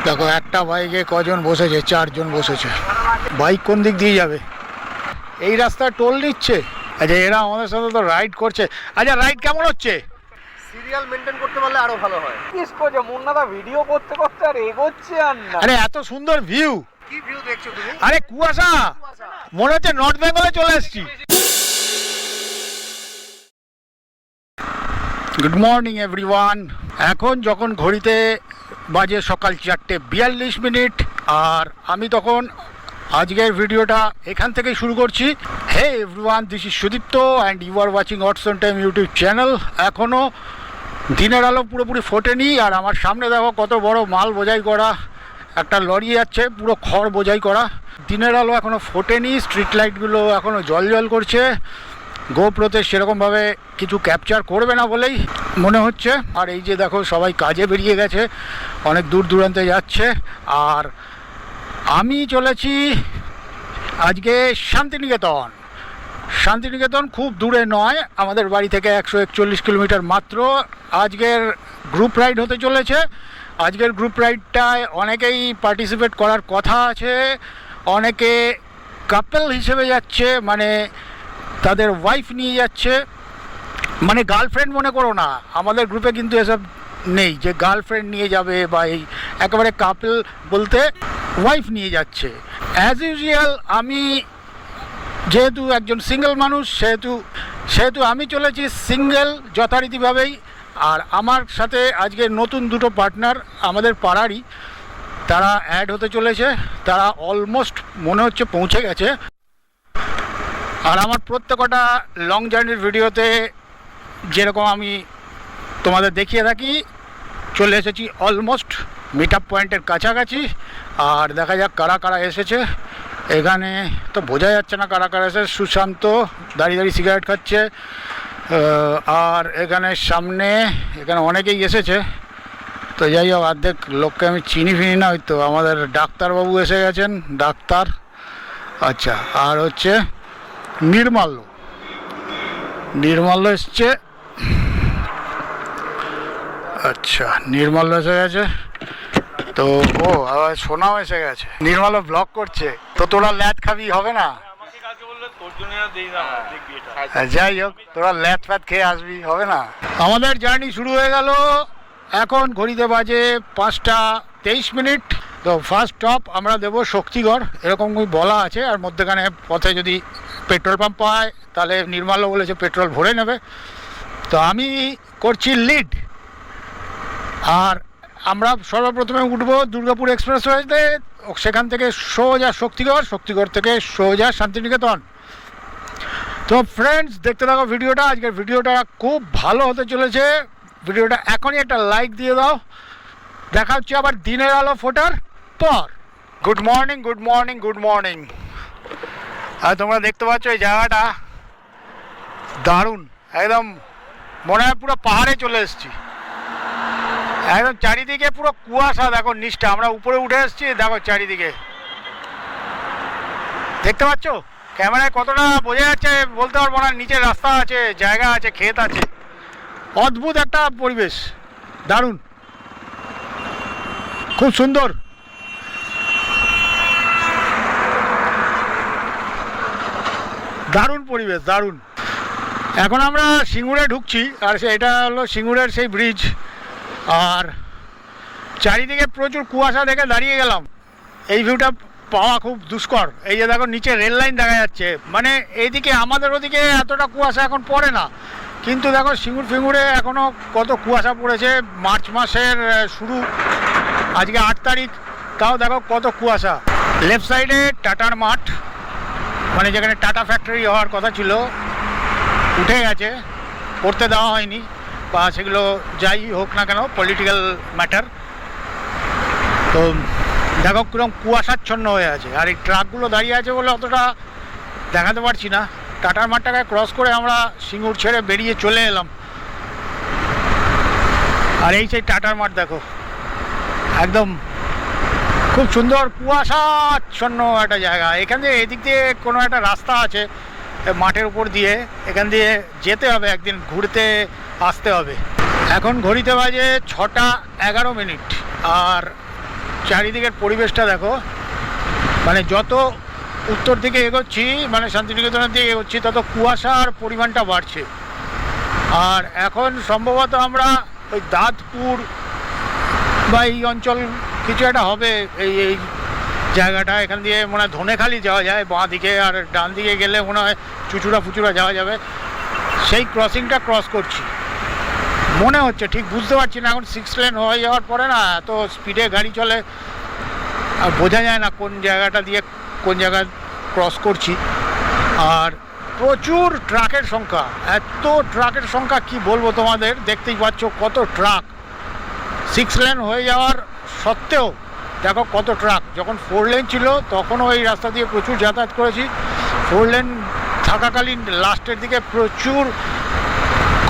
দেখো একটা বাইকে কজন বসেছে, 4 জন বসেছে। বাইক কোন দিক দিয়ে যাবে? এই রাস্তা টোল নিচ্ছে। আচ্ছা, এরা আমাদের সাথে তো রাইড করছে। আচ্ছা, রাইড কেমন হচ্ছে? সিরিয়াল মেইনটেইন করতে পারলে আরো ভালো হয়। কিস করে মুন্নাদা ভিডিও করতে করতে আর এগোচ্ছে আর না। আরে এত সুন্দর ভিউ! কি ভিউ দেখছো তুমি? আরে কুয়াশা, মনে হচ্ছে নর্থ বেঙ্গলে চলে এসেছি। Good morning everyone. এখন যখন ঘড়িতে বাজে সকাল 4:42, আর আমি তখন আজকের ভিডিওটা এখান থেকেই শুরু করছি। Hey everyone, this is Sudipta and you are watching oats on time YouTube channel. এখনও দিনের আলো পুরোপুরি ফোটেনি, আর আমার সামনে দেখো কত বড় মাল বোঝাই করা একটা লরি যাচ্ছে, পুরো খড় বোঝাই করা। দিনের আলো এখনও ফোটেনি, স্ট্রিট লাইটগুলো এখনও জল করছে। গোপ্রোতে সেরকমভাবে কিছু ক্যাপচার করবে না বলেই মনে হচ্ছে। আর এই যে দেখো সবাই কাজে বেরিয়ে গেছে, অনেক দূর দূরান্তে যাচ্ছে। আর আমি চলেছি আজকে শান্তিনিকেতন। শান্তিনিকেতন খুব দূরে নয়, আমাদের বাড়ি থেকে 141 কিলোমিটার মাত্র। আজকের গ্রুপ রাইড হতে চলেছে। আজকের গ্রুপ রাইডটায় অনেকেই পার্টিসিপেট করার কথা আছে। অনেকে কাপল হিসেবে যাচ্ছে, মানে তাদের ওয়াইফ নিয়ে যাচ্ছে। মানে গার্লফ্রেন্ড মনে করো না, আমাদের গ্রুপে কিন্তু এসব নেই যে গার্লফ্রেন্ড নিয়ে যাবে বা এই একেবারে কাপল বলতে ওয়াইফ নিয়ে যাচ্ছে। অ্যাজ ইউজুয়াল আমি যেহেতু একজন সিঙ্গেল মানুষ, সেহেতু আমি চলেছি সিঙ্গেল যথারীতিভাবেই। আর আমার সাথে আজকে নতুন দুটো পার্টনার আমাদের পাড়ারই, তারা অ্যাড হতে চলেছে। তারা অলমোস্ট মনে হচ্ছে পৌঁছে গেছে। আর আমার প্রত্যেকটা লং জার্নির ভিডিওতে যেরকম আমি তোমাদের দেখিয়ে থাকি, চলে এসেছি অলমোস্ট মিট আপ পয়েন্টের কাছাকাছি। আর দেখা যাক কারা কারা এসেছে। এখানে তো বোঝা যাচ্ছে না কারা কারা এসেছে। সুশান্ত দাঁড়িয়ে সিগারেট খাচ্ছে। আর এখানে সামনে এখানে অনেকেই এসেছে। তো যাই হোক, অর্ধেক লোককে আমি চিনি না, হয়তো আমাদের ডাক্তারবাবু এসে গেছেন, ডাক্তার। আচ্ছা, আর হচ্ছে নির্মাল্য এসছে। আচ্ছা, নির্মাল্য এসে গেছে। তো ও আবার সোনাও এসে গেছে। নির্মাল্য ব্লগ করছে। তো তোরা ল্যাদ খাবি, হবে না? যাই হোক, তোরা ল্যাদ ফ্যাদ খেয়ে আসবি, হবে না? আমাদের জার্নি শুরু হয়ে গেল। এখন ঘড়িতে বাজে 5:23। তো ফার্স্ট স্টপ আমরা দেবো শক্তিগড়, এরকম বলা আছে। আর মধ্যেখানে পথে যদি পেট্রোল পাম্প পায় তাহলে নির্মাল্য বলেছে পেট্রোল ভরে নেবে। তো আমি করছি লিড। আর আমরা সর্বপ্রথমে উঠবো দুর্গাপুর এক্সপ্রেসওয়েতে, সেখান থেকে সোজা শক্তিগড় থেকে সোজা শান্তিনিকেতন। তো ফ্রেন্ডস, দেখতে থাকো ভিডিওটা। আজকের ভিডিওটা খুব ভালো হতে চলেছে। ভিডিওটা এখনই একটা লাইক দিয়ে দাও। দেখা হচ্ছে আবার দিনের আলো ফোটার পর। Good morning. আর তোমরা দেখতে পাচ্ছ এই জায়গাটা দারুণ, একদম মনে হয় পুরো পাহাড়ে চলে এসেছি। একদম চারিদিকে পুরো কুয়াশা, দেখো নিচটা। আমরা উপরে উঠে এসেছি, দেখো চারিদিকে দেখতে পাচ্ছ। ক্যামেরায় কতটা বোঝা যাচ্ছে বলতে পারবো না। নিচে রাস্তা আছে, জায়গা আছে, ক্ষেত আছে। অদ্ভুত একটা পরিবেশ, দারুণ, খুব সুন্দর। দারুণ পরিবেশ, দারুণ। এখন আমরা সিঙ্গুরে ঢুকছি, আর এটা হলো সিঙ্গুরের সেই ব্রিজ। আর চারিদিকে প্রচুর কুয়াশা দেখে দাঁড়িয়ে গেলাম। এই ভিউটা পাওয়া খুব দুষ্কর। এই যে দেখো নিচে রেল লাইন দেখা যাচ্ছে। মানে এইদিকে আমাদের ওদিকে এতটা কুয়াশা এখন পড়ে না, কিন্তু দেখো সিঙ্গুরে এখনও কত কুয়াশা পড়েছে। মার্চ মাসের শুরু, আজকে 8 তারিখ, তাও দেখো কত কুয়াশা। লেফট সাইডে টাটার মাঠ, মানে যেখানে টাটা ফ্যাক্টরি হওয়ার কথা ছিল, উঠে গেছে, করতে দেওয়া হয়নি, বা সেগুলো যাই হোক না কেন পলিটিক্যাল ম্যাটার। তো দেখো কিরকম কুয়াশাচ্ছন্ন হয়ে আছে। আর এই ট্রাকগুলো দাঁড়িয়ে আছে বলে অতটা দেখাতে পারছি না। টাটার মাঠটাকে ক্রস করে আমরা সিঙ্গুর ছেড়ে বেরিয়ে চলে এলাম। আর এই সেই টাটার মাঠ দেখো, একদম খুব সুন্দর কুয়াশাচ্ছন্ন একটা জায়গা। এখান দিয়ে এদিক দিয়ে কোনো একটা রাস্তা আছে মাঠের উপর দিয়ে, এখান দিয়ে যেতে হবে, একদিন ঘুরতে আসতে হবে। এখন ঘড়িতে বাজে 6:11। আর চারিদিকের পরিবেশটা দেখো, মানে যত উত্তর দিকে এগোচ্ছি, মানে শান্তিনিকেতনের দিকে এগোচ্ছি, তত কুয়াশার পরিমাণটা বাড়ছে। আর এখন সম্ভবত আমরা ওই দাঁতপুর বা এই অঞ্চল কিছু একটা হবে, এই জায়গাটা, এখান দিয়ে মনে হয় ধনেখালি যাওয়া যায় বাঁ দিকে, আর ডান দিকে গেলে মনে হয় চুচুড়া ফুচুড়া যাওয়া যাবে। সেই ক্রসিংটা ক্রস করছি মনে হচ্ছে, ঠিক বুঝতে পারছি না। এখন 6 লেন হয়ে যাওয়ার পরে না এত স্পিডে গাড়ি চলে, আর বোঝা যায় না কোন জায়গাটা দিয়ে কোন জায়গায় ক্রস করছি। আর প্রচুর ট্রাকের সংখ্যা, এত ট্রাকের সংখ্যা কি বলবো তোমাদের, দেখতেই পাচ্ছ কত ট্রাক। 6 লেন হয়ে যাওয়ার সত্ত্বেও দেখো কত ট্রাক। যখন 4 লেন ছিল তখনও এই রাস্তা দিয়ে প্রচুর যাতায়াত করেছি। 4 লেন থাকাকালীন লাস্টের দিকে প্রচুর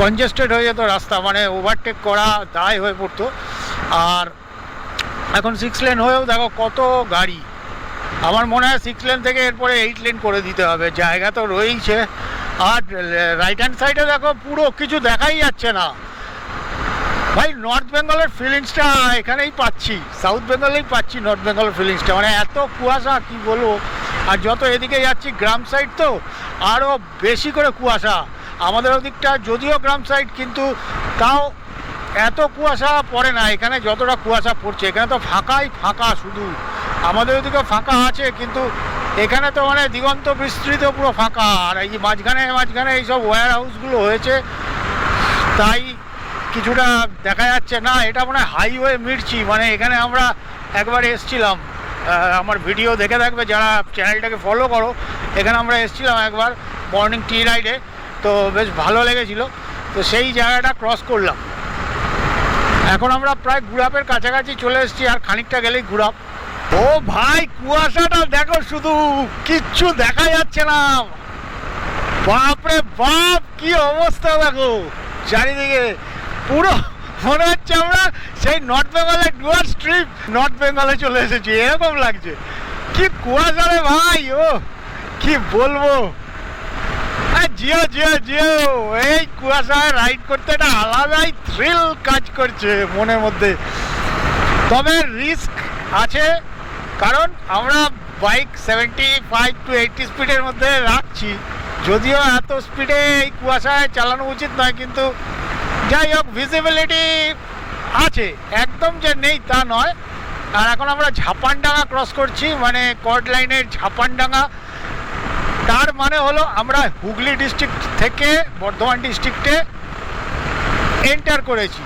কনজেস্টেড হয়ে যেত রাস্তা, মানে ওভারটেক করা দায় হয়ে পড়তো। আর এখন 6 লেন হয়েও দেখো কত গাড়ি। আমার মনে হয় 6 লেন থেকে এরপরে 8 লেন করে দিতে হবে, জায়গা তো রয়েইছে। আর রাইট হ্যান্ড সাইডে দেখো পুরো কিছু দেখাই যাচ্ছে না ভাই। নর্থ বেঙ্গলের ফিলিংসটা এখানেই পাচ্ছি, সাউথ বেঙ্গলেই পাচ্ছি নর্থ বেঙ্গলের ফিলিংসটা, মানে এত কুয়াশা কি বলবো। আর যত এদিকে যাচ্ছি গ্রাম সাইড তো আরও বেশি করে কুয়াশা। আমাদের ওদিকটা যদিও গ্রাম সাইড, কিন্তু তাও এত কুয়াশা পড়ে না এখানে যতটা কুয়াশা পড়ছে। এখানে তো ফাঁকাই ফাঁকা, শুধু আমাদের ওদিকে ফাঁকা আছে, কিন্তু এখানে তো মানে দিগন্ত বিস্তৃত পুরো ফাঁকা। আর এই যে মাঝখানে মাঝখানে এইসব ওয়্যার হাউসগুলো হয়েছে, তাই কিছুটা দেখা যাচ্ছে না। এটা মনে হয় হাইওয়ে মিরচি, মানে এখানে আমরা একবার এসছিলাম, আমার ভিডিও দেখে থাকবে যারা চ্যানেলটাকে ফলো করো। এখানে আমরা এসছিলাম একবার মর্নিং টি রাইডে, তো বেশ ভালো লেগেছিল। তো সেই জায়গাটা ক্রস করলাম। এখন আমরা প্রায় গুড়াপের কাছাকাছি চলে এসেছি, আর খানিকটা গেলেই গুড়াপ। ও ভাই কুয়াশাটা দেখো, শুধু কিচ্ছু দেখা যাচ্ছে না। বাপরে বাপ, কি অবস্থা দেখো চারিদিকে। পুরো মনে হচ্ছে আমরা সেই নর্থ বেঙ্গলের ডুয়ার স্ট্রিপ নর্থ বেঙ্গলে চলে এসেছি, এরকম লাগছে। কি কুয়াশা রে ভাই, ও কি বলবো। জিও জিও জিও, এই কুয়াশায় রাইড করতে একটা আলাদাই থ্রিল কাজ করছে মনের মধ্যে। তবে রিস্ক আছে, কারণ আমরা বাইক 75 to 80 স্পিডের মধ্যে রাখছি। যদিও এত স্পিডে এই কুয়াশায় চালানো উচিত নয়, কিন্তু যাই হোক ভিজিবিলিটি আছে, একদম যে নেই তা নয়। আর এখন আমরা ঝাপানডাঙ্গা ক্রস করছি, মানে কর্ড লাইনের ঝাপানডাঙ্গা। তার মানে হলো আমরা হুগলি ডিস্ট্রিক্ট থেকে বর্ধমান ডিস্ট্রিক্টে এন্টার করেছি।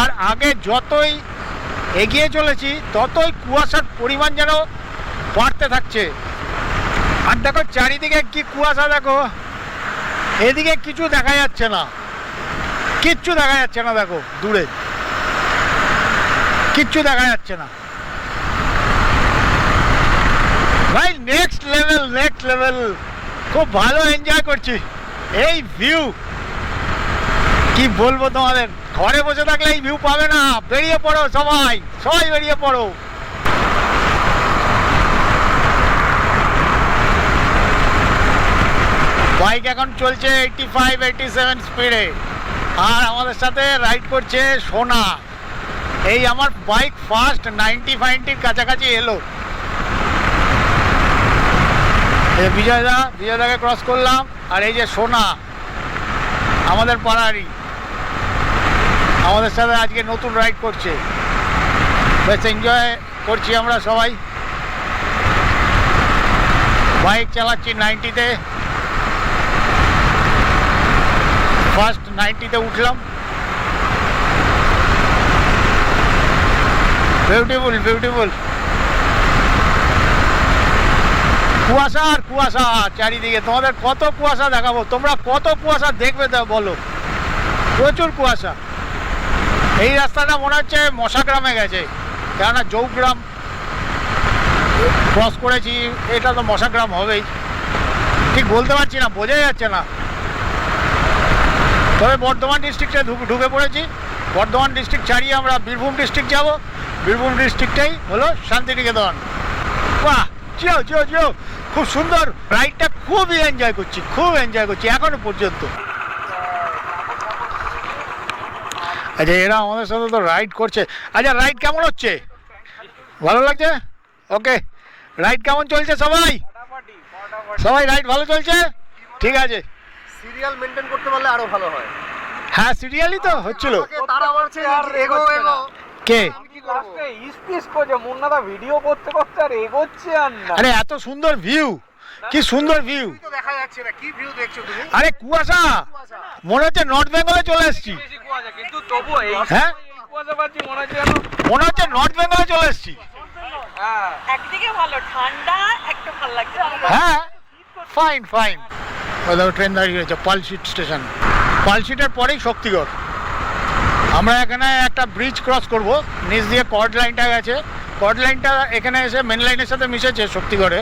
আর আগে যতই এগিয়ে চলেছি ততই কুয়াশার পরিমাণ যেন বাড়তে থাকছে। আর দেখো চারিদিকে কি কুয়াশা দেখো, এদিকে কিছু দেখা যাচ্ছে না, কিচ্ছু দেখা যাচ্ছে না। দেখো দূরে কিচ্ছু দেখা যাচ্ছে না ভাই। নেক্সট লেভেল, নেক্সট লেভেল, খুব ভালো এনজয় করছি এই ভিউ। কি বলবো তোমাদের, ঘরে বসে থাকলে এই ভিউ পাবে না। বেরিয়ে পড়ো সবাই, সবাই বেরিয়ে পড়ো। বাইক এখন চলছে 85-87 স্পিডে, আর আমাদের সাথে রাইড করছে সোনা। এই আমার বাইক ফার্স্ট 90-90 কাছাকাছি এলো। বিজয়দাকে ক্রস করলাম, আর এই যে সোনা আমাদের পাড়ারই, আমাদের সাথে আজকে নতুন রাইড করছে। বেশ এনজয় করছি আমরা সবাই। বাইক চালাচ্ছি 90-তে, ফার্স্ট 90-তে উঠলাম। Beautiful beautiful. কুয়াশা আর কুয়াশা চারিদিকে। তোমাদের কত কুয়াশা দেখাবো, তোমরা কত কুয়াশা দেখবে তা বলো। প্রচুর কুয়াশা। এই রাস্তাটা মনে হচ্ছে মশাগ্রামে গেছে, কেননা জৌগ্রাম ক্রস করেছি, এটা তো মশাগ্রাম হবেই। ঠিক বলতে পারছি না, বোঝাই যাচ্ছে না। তবে বর্ধমান ডিস্ট্রিক্টে ঢুকে পড়েছি। বর্ধমান ডিস্ট্রিক্ট ছাড়িয়ে আমরা বীরভূম ডিস্ট্রিক্ট যাব। বীরভূম ডিস্ট্রিক্টটাই হলো শান্তিনিকেতন। বাহ, জিও জিও জিও, খুব সুন্দর রাইডটা, খুবই এনজয় করছি, খুব এনজয় করছি এখনো পর্যন্ত। আচ্ছা, এরা আমাদের সাথে তো রাইড করছে। আচ্ছা, রাইড কেমন হচ্ছে? ভালো লাগছে? ওকে, রাইড কেমন চলছে সবাই? সবাই রাইড ভালো চলছে? ঠিক আছে। সিরিয়াল মেনটেন করতে পারলে আরো ভালো হয়। হ্যাঁ, সিরিয়ালই তো হচ্ছিল। তারা বলছে আর এগো এগো। কে? লাস্টে ইস্পিস করে মুন্নাদা ভিডিও করতে করতে আর এগোচ্ছে আর না। আরে এত সুন্দর ভিউ, কি সুন্দর ভিউ। তো দেখা যাচ্ছে না, কি ভিউ দেখছো তুমি? আরে কুয়াশা, মনে হচ্ছে নর্থ বেঙ্গলে চলে এসেছি। বেশি কুয়াশা, কিন্তু তবু এই হ্যাঁ, কুয়াশা পাচ্ছি মনে হচ্ছে যেন। মনে হচ্ছে নর্থ বেঙ্গলে চলে এসেছি। হ্যাঁ, একদিকে ভালো ঠান্ডা, একটা ভালো লাগছে। হ্যাঁ, ফাইন ফাইন। ওই দেখো ট্রেন দাঁড়িয়ে রয়েছে, পালশিট স্টেশন। পালশিটের পরেই শক্তিগড়। আমরা এখানে একটা ব্রিজ ক্রস করব, নিচ দিয়ে কর্ড লাইনটা গেছে। কর্ড লাইনটা এখানে এসে মেন লাইনের সাথে মিশেছে শক্তিগড়ে।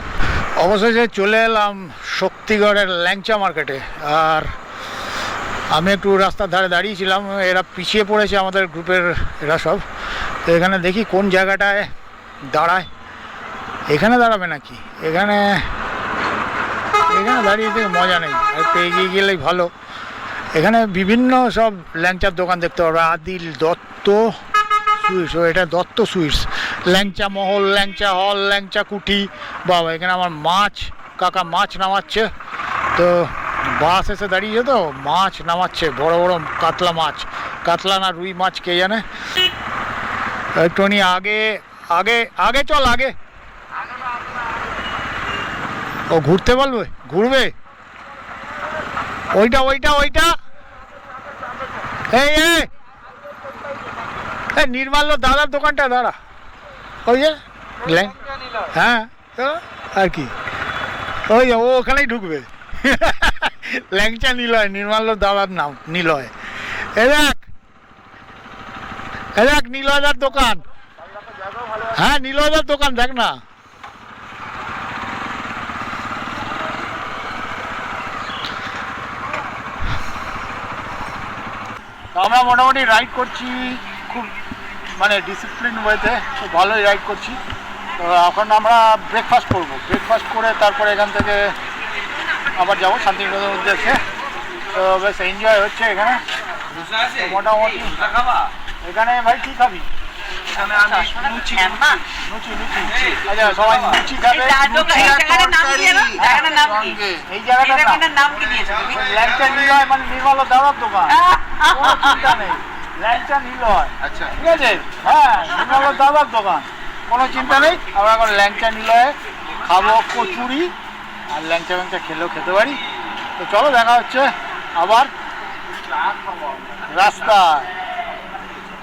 অবশেষে চলে এলাম শক্তিগড়ের ল্যাংচা মার্কেটে। আর আমি একটু রাস্তার ধারে দাঁড়িয়েছিলাম, এরা পিছিয়ে পড়েছে আমাদের গ্রুপের এরা সব। তো এখানে দেখি কোন জায়গাটায় দাঁড়ায়। এখানে দাঁড়াবে নাকি? এখানে দাঁড়িয়ে থেকে মজা নেই, একটু এগিয়ে গেলেই ভালো। এখানে বিভিন্ন সব ল্যাংচার দোকান দেখতে পারবে। আদিল, দত্ত সুইটস, ও এটা দত্ত সুইটস। ল্যাংচা মহল, ল্যাংচা হল, ল্যাংচা কুঠি। বাবা, এখানে আমার মাছ কাকা মাছ নামাচ্ছে। তো বাস এসে দাঁড়িয়েছে, তো মাছ নামাচ্ছে, বড় বড় কাতলা মাছ। কাতলা না রুই মাছ কে জানে। একটুখানি আগে আগে আগে চল আগে। ও ঘুরতে বলবে, ঘুরবে। ওইটা ওইটা ওইটা এই নির্মাল্য দাদার দোকানটা দাঁড়া, ওই যে হ্যাঁ, আর কি ওই ও ওখানেই ঢুকবে। ল্যাংচা নিলয়, নির্মাল্য দাদার নাম নিলয়। এ দেখ নিলয়দার দোকান। হ্যাঁ, নিলয়দার দোকান দেখ না। আমরা মোটামুটি রাইড করছি খুব মানে ডিসিপ্লিন ওয়েতে, খুব ভালোই রাইড করছি। তো এখন আমরা ব্রেকফাস্ট করব। ব্রেকফাস্ট করে তারপরে এখান থেকে আবার যাবো শান্তিনিকেতনের উদ্দেশ্যে। তো বেশ এনজয় হচ্ছে এখানে মোটামুটি। এখানে ভাই কী খাবি? লুচি। আচ্ছা, সবাই লুচি খাবে। এই জায়গাটার নাম ল্যাংচা নিলয়, মানে নির্মল দাদার দোকান। কোনো চিন্তা নেই, ল্যাংচা নিলয়। আচ্ছা, ঠিক আছে। হ্যাঁ, নির্মল দাদার দোকান, কোনো চিন্তা নেই। আমরা এখন ল্যাংচা নিলয়ে খাবো কচুরি, আর ল্যাংচা ল্যাংচা খেলেও খেতে পারি। তো চলো, দেখা হচ্ছে আবার রাস্তায়।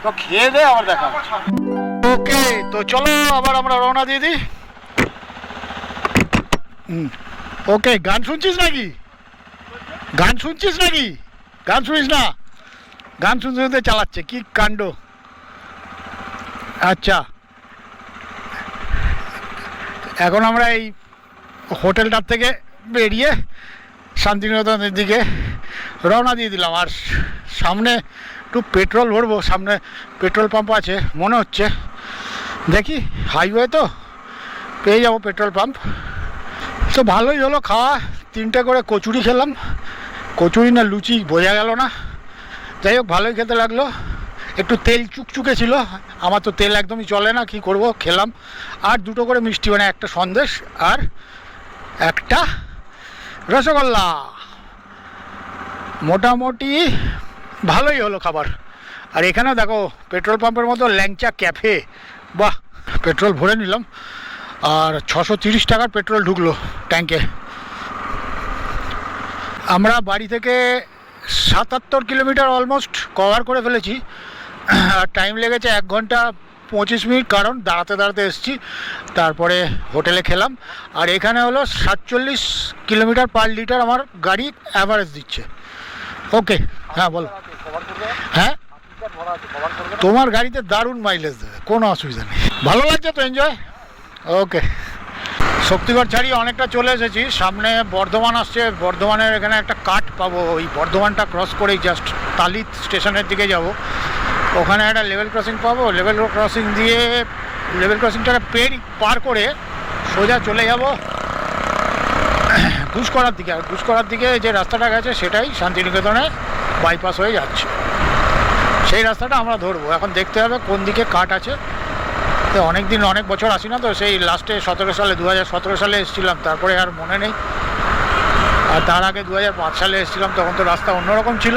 তো খেয়ে দে আবার দেখা হচ্ছে। ওকে, তো চলো আবার আমরা রওনা দিয়ে দিই। ওকে, গান শুনছিস নাকি? গান শুনছিস নাকি? গান শুনিস না? গান শুনতে শুনতে চালাচ্ছে, কি কাণ্ড। আচ্ছা, এখন আমরা এই হোটেলটার থেকে বেরিয়ে শান্তিনিকেতনের দিকে রওনা দিয়ে দিলাম। আর সামনে একটু পেট্রোল ভরবো, সামনে পেট্রোল পাম্প আছে মনে হচ্ছে। দেখি, হাইওয়ে তো পেয়ে যাবো পেট্রোল পাম্প। তো ভালোই হলো খাওয়া, 3টে করে কচুরি খেলাম। কচুরি না লুচি বোঝা গেল না, যাই হোক ভালোই খেতে লাগলো। একটু তেল চুকচুকে ছিল, আমার তো তেল একদমই চলে না, কি করব, খেলাম। আর 2টো করে মিষ্টি, মানে একটা সন্দেশ আর একটা রসগোল্লা। মোটামুটি ভালোই হলো খাবার। আর এখানে দেখো পেট্রোল পাম্পের মতো ল্যাংচা ক্যাফে। বাহ, পেট্রোল ভরে নিলাম, আর 630 টাকার পেট্রোল ঢুকলো ট্যাঙ্কে। আমরা বাড়ি থেকে 77 কিলোমিটার অলমোস্ট কভার করে ফেলেছি। আর টাইম লেগেছে 1 ঘন্টা 25 মিনিট, কারণ দাঁড়াতে দাঁড়াতে এসেছি। তারপরে হোটেলে খেলাম। আর এখানে হলো 47 কিলোমিটার পার লিটার আমার গাড়ি অ্যাভারেজ দিচ্ছে। ওকে, হ্যাঁ বলো। হ্যাঁ, তোমার গাড়িতে দারুণ মাইলেজ দেবে, কোনো অসুবিধা নেই। ভালো লাগছে তো, এনজয়। ওকে, শক্তিগড় ছাড়িয়ে অনেকটা চলে এসেছি, সামনে বর্ধমান আসছে। বর্ধমানের এখানে একটা কাট পাবো, ওই বর্ধমানটা ক্রস করেই জাস্ট তালিত স্টেশনের দিকে যাব। ওখানে একটা লেভেল ক্রসিং পাবো, লেভেল ক্রসিং দিয়ে লেভেল ক্রসিংটাকে পার করে সোজা চলে যাব ঘুষকরার দিকে। আর ঘুষকরার দিকে যে রাস্তাটা গেছে সেটাই শান্তিনিকেতনে বাইপাস হয়ে যাচ্ছে, সেই রাস্তাটা আমরা ধরবো। এখন দেখতে হবে কোন দিকে কাট আছে। অনেক দিন অনেক বছর আসি না তো, সেই লাস্টে 2017 সালে এসেছিলাম, তারপরে আর মনে নেই। আর তার আগে 2005 সালে এসেছিলাম, তখন তো রাস্তা অন্যরকম ছিল।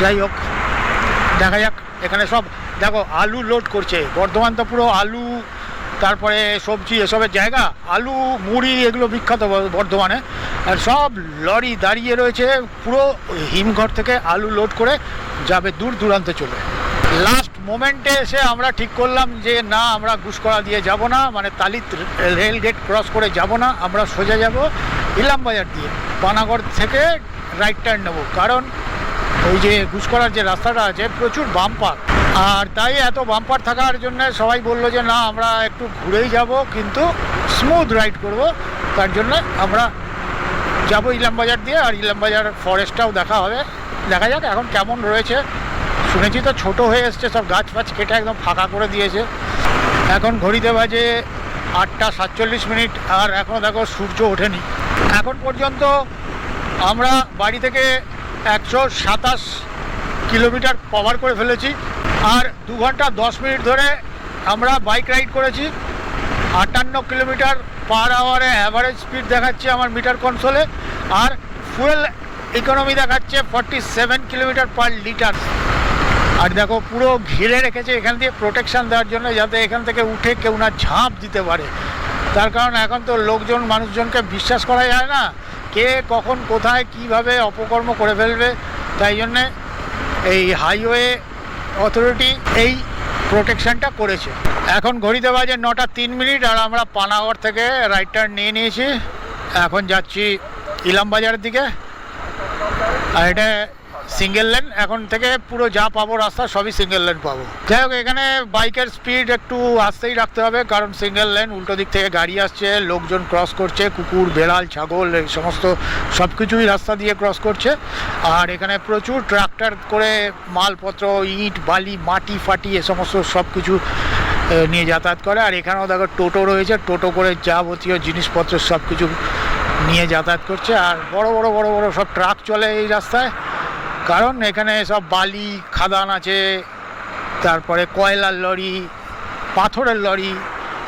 যাই হোক, দেখা যাক। এখানে সব দেখো আলু লোড করছে, বর্ধমান তো পুরো আলু, তারপরে সবজি এসবের জায়গা, আলু মুড়ি এগুলো বিখ্যাত বর্ধমানে। আর সব লরি দাঁড়িয়ে রয়েছে, পুরো হিমঘর থেকে আলু লোড করে যাবে দূর দূরান্তে চলে। লাস্ট মোমেন্টে এসে আমরা ঠিক করলাম যে না, আমরা গুসকরা দিয়ে যাব না, মানে তালিত রেল গেট ক্রস করে যাব না, আমরা সোজা যাব ইলামবাজার দিয়ে। পানাগড় থেকে রাইট টার্ন নেব, কারণ ওই যে গুসকরার যে রাস্তাটা আছে প্রচুর বাম্পার, আর তাই এত বাম্পার থাকার জন্য সবাই বললো যে না, আমরা একটু ঘুরেই যাব, কিন্তু স্মুথ রাইড করব। তার জন্য আমরা যাব ইলামবাজার দিয়ে, আর ইলামবাজার ফরেস্টটাও দেখা হবে। দেখা যাক এখন কেমন রয়েছে। শুনেছি তো ছোট হয়ে এসছে, সব গাছ ফাছ কেটে একদম ফাঁকা করে দিয়েছে। এখন ঘড়িতে বাজে 8:47, আর এখনও দেখো সূর্য ওঠেনি। এখন পর্যন্ত আমরা বাড়ি থেকে 127 কিলোমিটার কভার করে ফেলেছি, আর 2 ঘন্টা 10 মিনিট ধরে আমরা বাইক রাইড করেছি। 58 কিলোমিটার পার আওয়ারে অ্যাভারেজ স্পিড দেখাচ্ছে আমার মিটার কনসোলে, আর ফুয়েল ইকোনমি দেখাচ্ছে 47 কিলোমিটার পার লিটার। আর দেখো পুরো ঘিরে রেখেছে এখান দিয়ে প্রোটেকশান দেওয়ার জন্য, যাতে এখান থেকে উঠে কেউ না ঝাঁপ দিতে পারে। তার কারণ এখন তো মানুষজনকে বিশ্বাস করা যায় না, কে কখন কোথায় কিভাবে অপকর্ম করে ফেলবে। তাই জন্যে এই হাইওয়ে অথরিটি এই প্রোটেকশানটা করেছে। এখন ঘড়িতে বাজে 9:03, আর আমরা পানাগড় থেকে রাইট টার্ন নিয়ে নিয়েছি। এখন যাচ্ছি ইলামবাজারের দিকে, আর এটা সিঙ্গেল লেন। এখন থেকে পুরো যা পাবো রাস্তা সবই সিঙ্গেল লেন পাবো। যাই হোক, এখানে বাইকের স্পিড একটু আস্তেই রাখতে হবে, কারণ সিঙ্গেল লেন, উল্টো দিক থেকে গাড়ি আসছে, লোকজন ক্রস করছে, কুকুর বেড়াল ছাগল এই সমস্ত সব কিছুই রাস্তা দিয়ে ক্রস করছে। আর এখানে প্রচুর ট্রাক্টর করে মালপত্র, ইট বালি মাটি ফাটি এ সমস্ত সব কিছু নিয়ে যাতায়াত করে। আর এখানেও দেখো টোটো রয়েছে, টোটো করে যাবতীয় জিনিসপত্র সব কিছু নিয়ে যাতায়াত করছে। আর বড় বড় বড় বড় সব ট্রাক চলে এই রাস্তায়, কারণ এখানে সব বালি খাদান আছে, তারপরে কয়লার লরি, পাথরের লরি,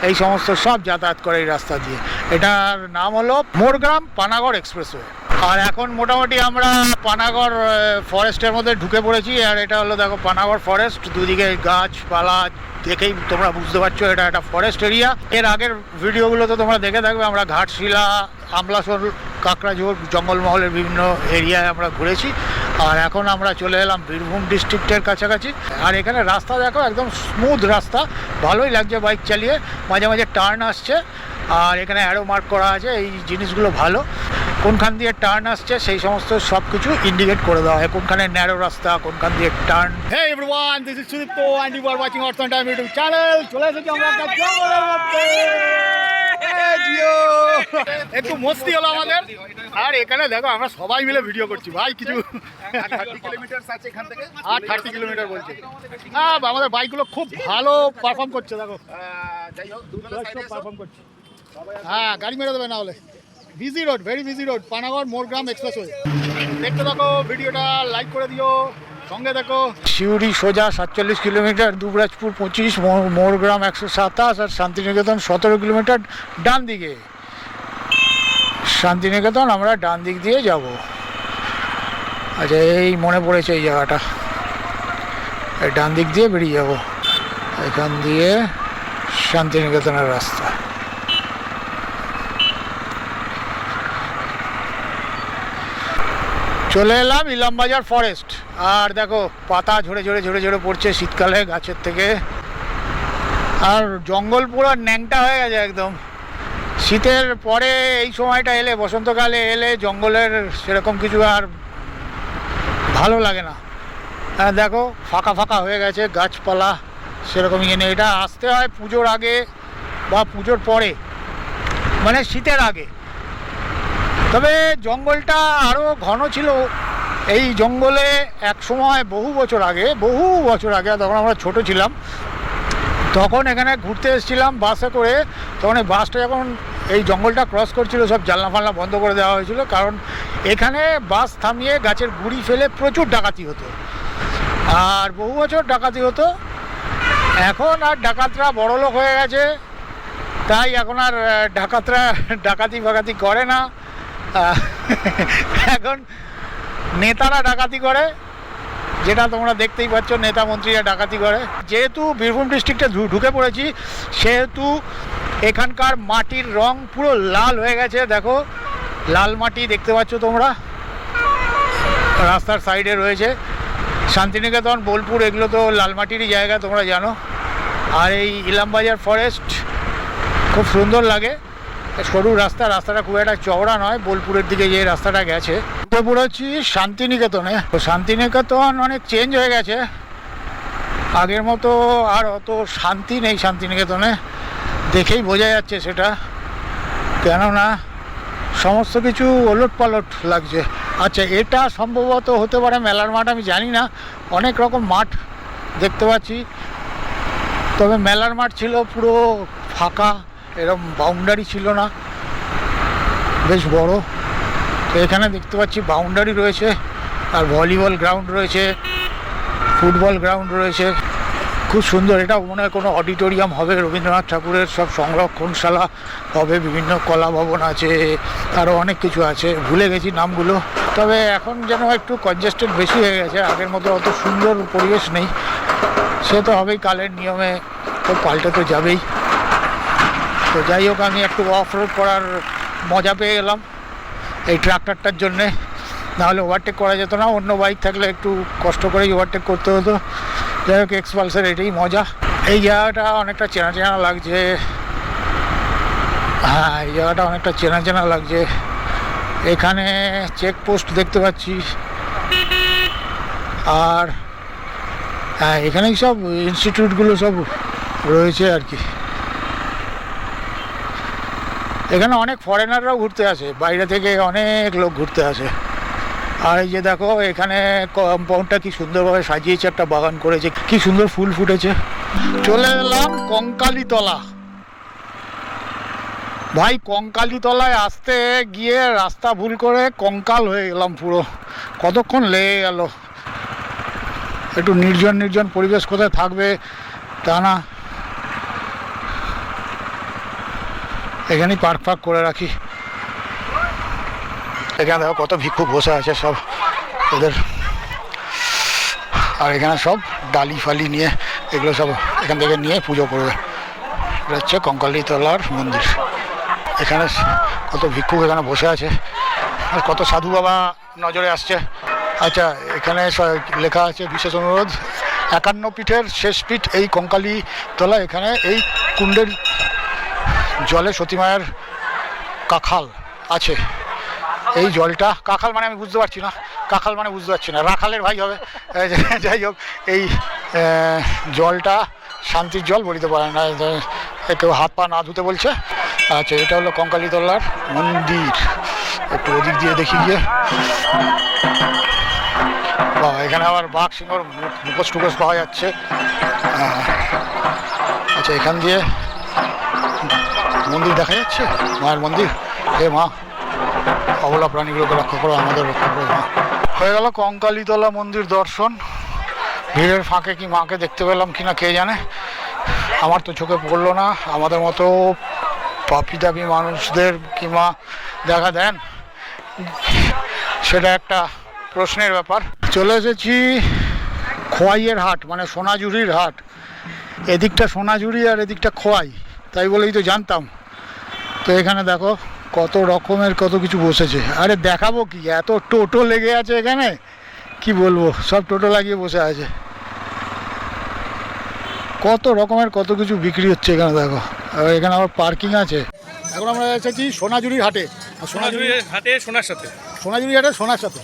এই সমস্ত সব যাতায়াত করে এই রাস্তা দিয়ে। এটার নাম হলো মোরগ্রাম পানাগড় এক্সপ্রেসওয়ে। আর এখন মোটামুটি আমরা পানাগড় ফরেস্টের মধ্যে ঢুকে পড়েছি। আর এটা হলো দেখো পানাগড় ফরেস্ট, দুদিকে গাছপালা দেখেই তোমরা বুঝতে পারছো এটা একটা ফরেস্ট এরিয়া। এর আগের ভিডিওগুলো তো তোমরা দেখে থাকবে, আমরা ঘাটশিলা, আমলাসোল, কাকড়াঝোড়, জঙ্গলমহলের বিভিন্ন এরিয়ায় আমরা ঘুরেছি। আর এখন আমরা চলে এলাম বীরভূম ডিস্ট্রিক্টের কাছাকাছি। আর এখানে রাস্তা দেখো একদম স্মুথ রাস্তা, ভালোই লাগছে বাইক চালিয়ে। মাঝে মাঝে টার্ন আসছে, আর এখানে অ্যারো মার্ক করা আছে, এই জিনিসগুলো ভালো। কোনখান দিয়ে টার্ন আসছে সেই সমস্ত সব কিছু ইন্ডিকেট করে দেওয়া হয়, কোনখানে ন্যারো রাস্তা, কোনখান দিয়ে turn. Hey everyone, this is Sudipta and you are watching অর্থন টাইম ইউটিউব চ্যানেল। চলে এসেছি আমরা একটা জঙ্গলের মধ্যে। একটু মস্তি হলো আমাদের। আর এখানে দেখো আমরা সবাই মিলে ভিডিও করছি ভাই, কিছু 30 কিলোমিটার আছে এখান থেকে। 30 কিলোমিটার বলছে। আমাদের বাইকগুলো খুব ভালো পারফর্ম করছে, দেখো যাই হোক, দুবেলা সাইডে পারফর্ম করছে। হ্যাঁ, গাড়ি মেরে দেবে না হলে। Busy road, very busy road, Panagarh Morgram expressway. দেখতে থাকো ভিডিওটা, লাইক করে দিও, সঙ্গে দেখো। সিউড়ি সোজা 47 কিলোমিটার, দুবরাজপুর 25, মোরগ্রাম 127, আর শান্তিনিকেতন 17 কিলোমিটার ডান দিকে। শান্তিনিকেতন আমরা ডান দিক দিয়ে যাব। আচ্ছা, এই মনে পড়েছে এই জায়গাটা, এই ডান দিক দিয়ে বেরিয়ে যাব, এখান দিয়ে শান্তিনিকেতনের রাস্তা। চলে এলাম ইলামবাজার ফরেস্ট। আর দেখো পাতা ঝরে ঝরে ঝরে ঝরে পড়ছে শীতকালে গাছের থেকে, আর জঙ্গল পুরো ন্যাংটা হয়ে গেছে একদম। শীতের পরে এই সময়টা এলে, বসন্তকালে এলে জঙ্গলের সেরকম কিছু আর ভালো লাগে না। হ্যাঁ দেখো ফাঁকা ফাঁকা হয়ে গেছে, গাছপালা সেরকম ইয়ে নেই। এটা আসতে হয় পুজোর আগে বা পুজোর পরে, মানে শীতের আগে। তবে জঙ্গলটা আরও ঘন ছিল। এই জঙ্গলে এক সময় বহু বছর আগে, তখন আমরা ছোট ছিলাম, তখন এখানে ঘুরতে এসেছিলাম বাসে করে। তখন এই বাসটা যখন এই জঙ্গলটা ক্রস করছিল, সব জানলা ফালনা বন্ধ করে দেওয়া হয়েছিল, কারণ এখানে বাস থামিয়ে গাছের গুঁড়ি ফেলে প্রচুর ডাকাতি হতো। আর বহু বছর ডাকাতি হতো। এখন আর ডাকাতরা বড়লোক হয়ে গেছে, তাই এখন আর ডাকাতরা ডাকাতি ফাকাতি করে না। এখন নেতারা ডাকাতি করে, যেটা তোমরা দেখতেই পাচ্ছ, নেতা মন্ত্রীরা ডাকাতি করে। যেহেতু বীরভূম ডিস্ট্রিক্টে ঢুকে পড়েছি, সেহেতু এখানকার মাটির রং পুরো লাল হয়ে গেছে। দেখো, লাল মাটি দেখতে পাচ্ছ তোমরা, রাস্তার সাইডে রয়েছে। শান্তিনিকেতন, বোলপুর এগুলো তো লাল মাটিরই জায়গা, তোমরা জানো। আর এই ইলামবাজার ফরেস্ট খুব সুন্দর লাগে। সরু রাস্তাটা খুব একটা চওড়া নয়, বোলপুরের দিকে যে রাস্তাটা গেছে। উঠে পড়েছি শান্তিনিকেতনে। তো শান্তিনিকেতন অনেক চেঞ্জ হয়ে গেছে, আগের মতো আর অত শান্তি নেই শান্তিনিকেতনে, দেখেই বোঝা যাচ্ছে সেটা। কেননা সমস্ত কিছু ওলট পালট লাগছে। আচ্ছা, এটা সম্ভবত হতে পারে মেলার মাঠ, আমি জানি না। অনেক রকম মাঠ দেখতে পাচ্ছি, তবে মেলার মাঠ ছিল পুরো ফাঁকা, এরকম বাউন্ডারি ছিল না, বেশ বড়। তো এখানে দেখতে পাচ্ছি বাউন্ডারি রয়েছে, আর ভলিবল গ্রাউন্ড রয়েছে, ফুটবল গ্রাউন্ড রয়েছে, খুব সুন্দর। এটা মনে হয় কোনো অডিটোরিয়াম হবে, রবীন্দ্রনাথ ঠাকুরের সব সংরক্ষণশালা হবে, বিভিন্ন কলা ভবন আছে, আরও অনেক কিছু আছে, ভুলে গেছি নামগুলো। তবে এখন যেন একটু কনজেস্টেড বেশি হয়ে গেছে, আগের মতো অত সুন্দর পরিবেশ নেই। সে তো হবেই, কালের নিয়মে তো পাল্টে তো যাবেই। তো যাই হোক, আমি একটু অফ রোড করার মজা পেয়ে গেলাম এই ট্রাক্টরটার জন্যে, নাহলে ওভারটেক করা যেত না। অন্য বাইক থাকলে একটু কষ্ট করেই ওভারটেক করতে হতো। যাই হোক, এক্সপালসের এটাই মজা। এই জায়গাটা অনেকটা চেনা চেনা লাগছে। হ্যাঁ, এই জায়গাটা অনেকটা চেনা চেনা লাগছে। এখানে চেকপোস্ট দেখতে পাচ্ছি, আর হ্যাঁ, এখানেই সব ইনস্টিটিউটগুলো সব রয়েছে আর কি। এখানে অনেক ফরেনাররাও ঘুরতে আসে, বাইরে থেকে অনেক লোক ঘুরতে আসে। আর এই যে দেখো, এখানে কম্পাউন্ডটা কি সুন্দরভাবে সাজিয়েছে, একটা বাগান করেছে, কি সুন্দর ফুল ফুটেছে। চলে এলাম কঙ্কালীতলা। ভাই, কঙ্কালীতলায় আসতে গিয়ে রাস্তা ভুল করে কঙ্কাল হয়ে গেলাম পুরো। কতক্ষণ লেগে গেল। একটু নির্জন নির্জন পরিবেশ কোথায় থাকবে তা না, এখানেই পার্ক ফার্ক করে রাখি। এখানে দেখো কত ভিক্ষুক বসে আছে সব এদের, আর এখানে সব ডালি ফালি নিয়ে এগুলো সব এখান থেকে নিয়ে পুজো করবে। এটা হচ্ছে কঙ্কালীতলার মন্দির। এখানে কত ভিক্ষুক এখানে বসে আছে, আর কত সাধু বাবা নজরে আসছে। আচ্ছা, এখানে লেখা আছে বিশেষ অনুরোধ, 51 পীঠের শেষ পীঠ এই কঙ্কালীতলা। এখানে এই কুণ্ডের জলে সতীমায়ের কাখাল আছে। এই জলটা কাখাল মানে আমি বুঝতে পারছি না, কাখাল মানে বুঝতে পারছি না, রাখালের ভাই হবে। যাই হোক, এই জলটা শান্তির জল বলিতে পারে না, কেউ হাত পা না ধুতে বলছে। আচ্ছা, এটা হলো কঙ্কালীতলার মন্দির। একটু ওদিক দিয়ে দেখি গিয়ে। বা এখানে আবার বাঘ সিংহর মুখোশ টুকোশ পাওয়া যাচ্ছে। আচ্ছা, এখান দিয়ে মন্দির দেখা যাচ্ছে, মায়ের মন্দির। হে মা, অবলা প্রাণীগুলোকে রক্ষা করো, আমাদের রক্ষা করো মা। হয়ে গেল কঙ্কালীতলা মন্দির দর্শন। ভিড়ের ফাঁকে কি মাকে দেখতে পেলাম কিনা কে জানে, আমার তো চোখে পড়লো না। আমাদের মতো পাপি দাপি মানুষদের কি মা দেখা দেন, সেটা একটা প্রশ্নের ব্যাপার। চলে এসেছি খোয়াইয়ের হাট, মানে সোনাঝুরির হাট। এদিকটা সোনাঝুরি আর এদিকটা খোয়াই, তাই বলেই তো জানতাম। তো এখানে দেখো কত রকমের কত কিছু বসেছে। আরে দেখাবো কি, এত টোটো লেগে আছে এখানে, কি বলবো, সব টোটো লাগিয়ে বসে আছে। কত রকমের কত কিছু বিক্রি হচ্ছে এখানে দেখো। আর এখানে আবার পার্কিং আছে। এখন আমরা এসেছি সোনাঝুরির হাটে। সোনাঝুরি হাটে সোনার সাথে, সোনাঝুরি হাটে সোনার সাথে।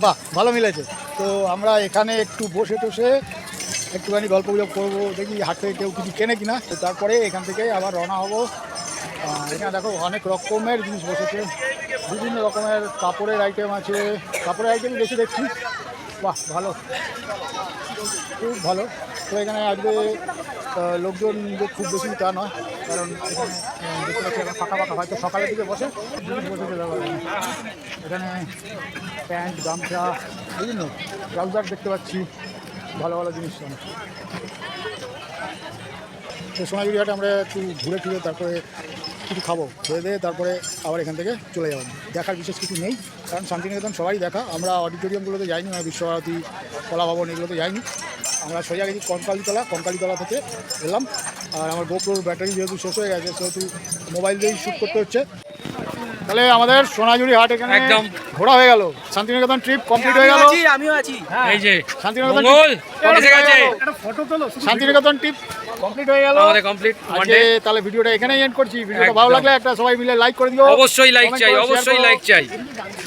বাহ, ভালো মিলেছে। তো আমরা এখানে একটু বসে টসে একটুখানি গল্প গুজব করবো, দেখি হাট থেকে কেউ কিছু কেনে কিনা। তো তারপরে এখান থেকে আবার রওনা হবো। এখানে দেখো অনেক রকমের জিনিস বসেছে, বিভিন্ন রকমের কাপড়ের আইটেম আছে। কাপড়ের আইটেমই বেশি দেখছি। বাহ, ভালো, খুব ভালো। তো এখানে আজকে লোকজন খুব বেশি তা নয়, কারণ এখানে দেখতে পাচ্ছি এখন ফাঁকা ফাঁকা, হয়তো সকালের দিকে বসে জিনিস বসেছে ব্যাপার। এখানে প্যান্ট, গামছা, বিভিন্ন ট্রাউজার দেখতে পাচ্ছি, ভালো ভালো জিনিস। তো সোনাঝুরি হাটে আমরা একটু ঘুরে ফিরে তারপরে কিছু খাবো, খেয়ে দিয়ে তারপরে আবার এখান থেকে চলে যাবো। দেখার বিশেষ কিছু নেই, কারণ শান্তিনিকেতন সবাই দেখা। আমরা অডিটোরিয়ামগুলোতে যাইনি, মানে বিশ্বভারতী, কলা ভবন এগুলোতে যাইনি। আমরা সোজা গেছি কঙ্কালীতলা থেকে এলাম। আর আমার গোপ্রোর ব্যাটারি যেহেতু শেষ হয়ে গেছে, সেহেতু মোবাইল দিয়েই শ্যুট করতে হচ্ছে। তাহলে আমাদের সোনাঝুরি হাট এখানে একদম ঘোরা হয়ে গেল, শান্তিনিকেতন ট্রিপ কমপ্লিট হয়ে গেল। আমিও আছি। এই যে শান্তিনিকেতন মঙ্গল এসে গেছে, শান্তিনিকেতন ট্রিপ কমপ্লিট হয়ে গেল আমাদের কমপ্লিট। আজকে। তাহলে ভিডিওটা এখানেই এন্ড করছি। ভিডিওটা ভালো লাগলে একটা সবাই মিলে লাইক করে দিও। অবশ্যই লাইক comment চাই, করো, অবশ্যই share করো। লাইক চাই।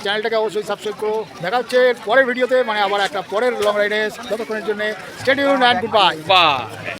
চ্যানেলটাকে অবশ্যই সাবস্ক্রাইব করো। দেখা হচ্ছে পরের ভিডিওতে, মানে আবার একটা পরের লং রাইডে। ততক্ষণের জন্য stay tuned and good bye. By.